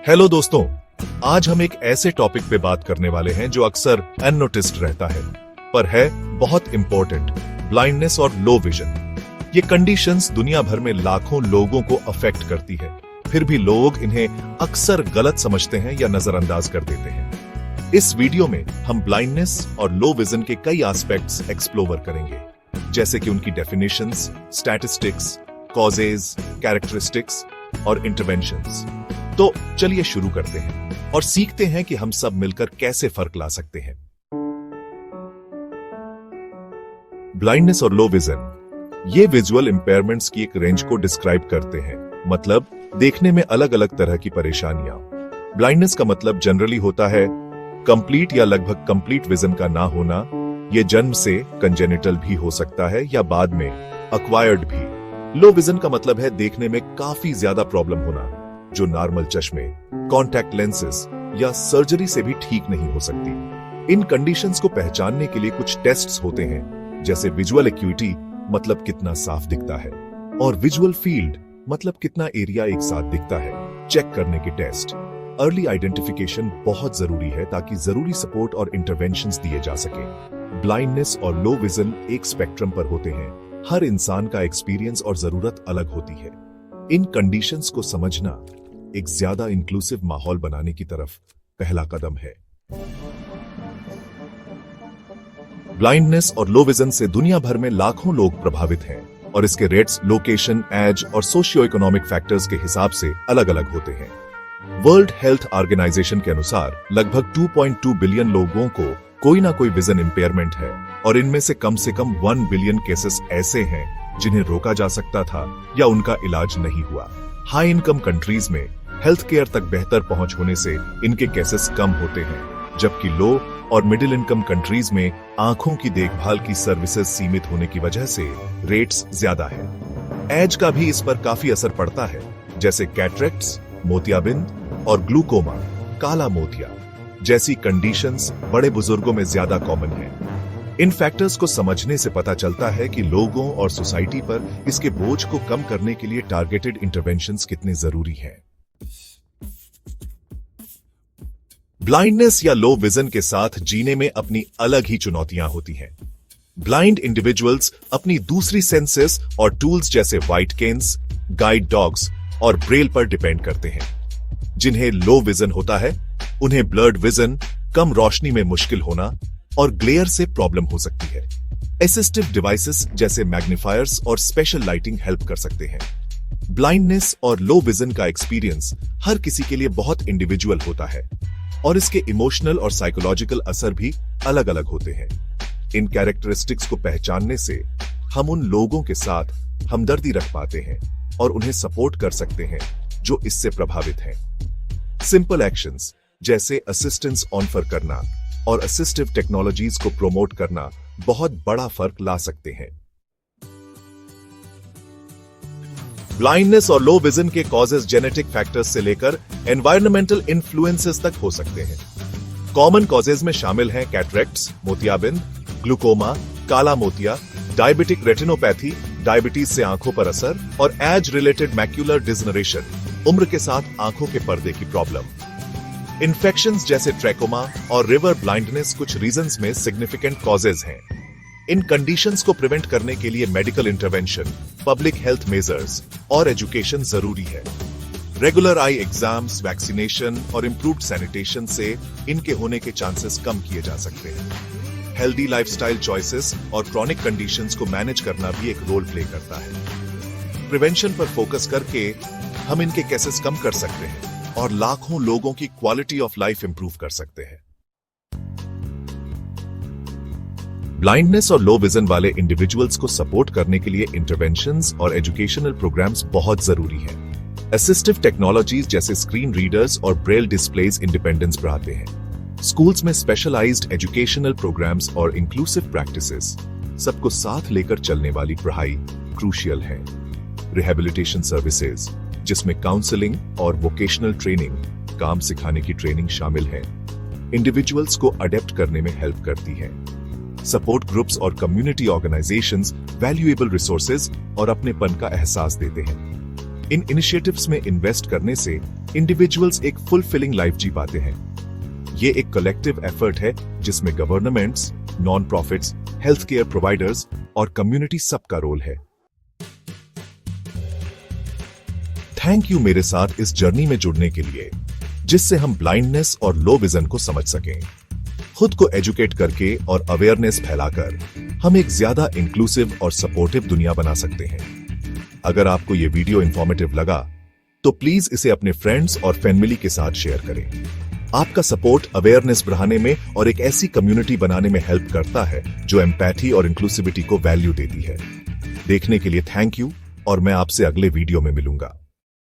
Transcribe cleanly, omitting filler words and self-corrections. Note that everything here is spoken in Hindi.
हेलो दोस्तों, आज हम एक ऐसे टॉपिक पे बात करने वाले हैं जो अक्सर अननोटिस्ड रहता है पर है बहुत इंपॉर्टेंट, ब्लाइंडनेस और लो विजन। ये कंडीशंस दुनिया भर में लाखों लोगों को अफेक्ट करती है, फिर भी लोग इन्हें अक्सर गलत समझते हैं या नजरअंदाज कर देते हैं। इस वीडियो में हम ब्लाइंडनेस और लो विजन के कई एस्पेक्ट्स एक्सप्लोर करेंगे, जैसे कि उनकी डेफिनेशंस, स्टैटिस्टिक्स, कॉजेज, कैरेक्टरिस्टिक्स और इंटरवेंशंस। तो चलिए शुरू करते हैं और सीखते हैं कि हम सब मिलकर कैसे फर्क ला सकते हैं। ब्लाइंडनेस और लो विजन ये विजुअल इंपेयरमेंट्स की एक रेंज को डिस्क्राइब करते हैं, मतलब देखने में अलग अलग तरह की परेशानियां। ब्लाइंडनेस का मतलब जनरली होता है कंप्लीट या लगभग कंप्लीट विजन का ना होना। यह जन्म से कंजेनिटल भी हो सकता है या बाद में अक्वायर्ड भी। लो विजन का मतलब है देखने में काफी ज्यादा प्रॉब्लम होना, जो नॉर्मल चश्मे, कॉन्टैक्ट लेंसेज या सर्जरी से भी ठीक नहीं हो सकती। इन कंडीशंस को पहचानने के लिए कुछ टेस्ट्स होते हैं, जैसे विजुअल एक्यूटी मतलब कितना साफ दिखता है और विजुअल फील्ड मतलब कितना एरिया एक साथ दिखता है, चेक करने के टेस्ट। अर्ली आइडेंटिफिकेशन बहुत जरूरी है ताकि जरूरी सपोर्ट और इंटरवेंशंस दिए जा सके। ब्लाइंडनेस और लो विजन एक स्पेक्ट्रम पर होते हैं, हर इंसान का एक्सपीरियंस और जरूरत अलग होती है। इन कंडीशंस को समझना एक ज्यादा इंक्लूसिव माहौल बनाने की तरफ पहला कदम है। ब्लाइंडनेस और लो विजन से दुनिया भर में लाखों लोग प्रभावित हैं और इसके रेट्स लोकेशन, एज और सोशियो इकोनॉमिक फैक्टर्स के हिसाब से अलग अलग होते हैं। वर्ल्ड हेल्थ ऑर्गेनाइजेशन के अनुसार लगभग 2.2 बिलियन लोगों को कोई ना कोई विजन इंपेयरमेंट है और इनमें से कम 1 बिलियन केसेस ऐसे हैं जिन्हें रोका जा सकता था या उनका इलाज नहीं हुआ। हाई इनकम कंट्रीज में हेल्थ केयर तक बेहतर पहुंच होने से इनके केसेस कम होते हैं, जबकि लो और मिडिल इनकम कंट्रीज में आंखों की देखभाल की सर्विसेज सीमित होने की वजह से रेट्स ज्यादा है। एज का भी इस पर काफी असर पड़ता है, जैसे कैटरेक्ट्स, मोतियाबिंद और ग्लूकोमा, काला मोतिया जैसी कंडीशंस बड़े बुजुर्गों में ज्यादा कॉमन है। इन फैक्टर्स को समझने से पता चलता है कि लोगों और सोसाइटी पर इसके बोझ को कम करने के लिए टारगेटेड इंटरवेंशंस कितने जरूरी हैं। ब्लाइंडनेस या लो विजन के साथ जीने में अपनी अलग ही चुनौतियां होती हैं। ब्लाइंड इंडिविजुअल्स अपनी दूसरी सेंसेस और टूल्स जैसे व्हाइट केन्स, गाइड डॉग्स और ब्रेल पर डिपेंड करते हैं। जिन्हें लो विजन होता है उन्हें ब्लर्ड विजन, कम रोशनी में मुश्किल होना और ग्लेयर से प्रॉब्लम हो सकती है। असिस्टिव डिवाइसेस जैसे मैग्नीफायर्स और स्पेशल लाइटिंग हेल्प कर सकते हैं। ब्लाइंडनेस और लो विजन का एक्सपीरियंस हर किसी के लिए बहुत इंडिविजुअल होता है और इसके इमोशनल और साइकोलॉजिकल असर भी अलग अलग होते हैं। इन कैरेक्टरिस्टिक्स को पहचानने से हम उन लोगों के साथ हमदर्दी रख पाते हैं और उन्हें सपोर्ट कर सकते हैं जो इससे प्रभावित हैं। सिंपल एक्शंस जैसे असिस्टेंस ऑफर करना और असिस्टिव टेक्नोलॉजीज को प्रोमोट करना बहुत बड़ा फर्क ला सकते हैं। ब्लाइंडनेस और लो विजन के कॉजेज जेनेटिक फैक्टर्स से लेकर एनवायरमेंटल इन्फ्लुएंसेस तक हो सकते हैं। कॉमन कॉजेज में शामिल हैं कैटरेक्ट्स, मोतियाबिंद, ग्लूकोमा, काला मोतिया, डायबिटिक रेटिनोपैथी, डायबिटीज से आंखों पर असर और एज रिलेटेड मैक्यूलर डिजनरेशन, उम्र के साथ आंखों के पर्दे की प्रॉब्लम। इन्फेक्शंस जैसे ट्रैकोमा और रिवर ब्लाइंडनेस कुछ रीजंस में सिग्निफिकेंट कॉजेज हैं। इन कंडीशंस को प्रिवेंट करने के लिए medical intervention, public health measures और एजुकेशन जरूरी है। रेगुलर आई एग्जाम्स, वैक्सीनेशन और इंप्रूव्ड सैनिटेशन से इनके होने के चांसेस कम किए जा सकते हैं। हेल्दी लाइफस्टाइल चॉइसेस और क्रॉनिक कंडीशंस को मैनेज करना भी एक रोल प्ले करता है। प्रिवेंशन पर फोकस करके हम इनके केसेस कम कर सकते हैं और लाखों लोगों की क्वालिटी ऑफ लाइफ इंप्रूव कर सकते हैं। ब्लाइंडनेस और लो विजन वाले इंडिविजुअल्स को सपोर्ट करने के लिए इंटरवेंशंस और एजुकेशनल प्रोग्राम्स बहुत जरूरी हैं। असिस्टिव टेक्नोलॉजीज जैसे स्क्रीन रीडर्स और ब्रेल डिस्प्लेज इंडिपेंडेंस बढ़ाते हैं। स्कूल्स में स्पेशलाइज्ड एजुकेशनल प्रोग्राम्स और इंक्लूसिव प्रैक्टिसेस, सबको साथ लेकर चलने वाली पढ़ाई क्रूशियल है। रिहेबिलिटेशन सर्विसेज जिसमें काउंसलिंग और वोकेशनल ट्रेनिंग, काम सिखाने की ट्रेनिंग शामिल है, इंडिविजुअल्स को अडेप्ट करने में हेल्प करती है। सपोर्ट ग्रुप्स और कम्युनिटी ऑर्गेनाइजेशंस वैल्यूएबल रिसोर्सेज और अपनेपन का एहसास देते हैं। इन इनिशिएटिव्स में इन्वेस्ट करने से इंडिविजुअल्स एक फुलफिलिंग लाइफ जी पाते हैं। ये एक कलेक्टिव एफर्ट है जिसमें governments, non profits, health care providers और कम्युनिटी सबका रोल है। थैंक यू मेरे साथ इस जर्नी में जुड़ने के लिए, जिससे हम ब्लाइंडनेस और लो विजन को समझ सकें। खुद को एजुकेट करके और अवेयरनेस फैलाकर हम एक ज्यादा इंक्लूसिव और सपोर्टिव दुनिया बना सकते हैं। अगर आपको यह वीडियो इंफॉर्मेटिव लगा तो प्लीज इसे अपने फ्रेंड्स और फैमिली के साथ शेयर करें। आपका सपोर्ट अवेयरनेस बढ़ाने में और एक ऐसी कम्युनिटी बनाने में हेल्प करता है जो एम्पैथी और इंक्लूसिविटी को वैल्यू देती है। देखने के लिए थैंक यू और मैं आपसे अगले वीडियो में मिलूंगा।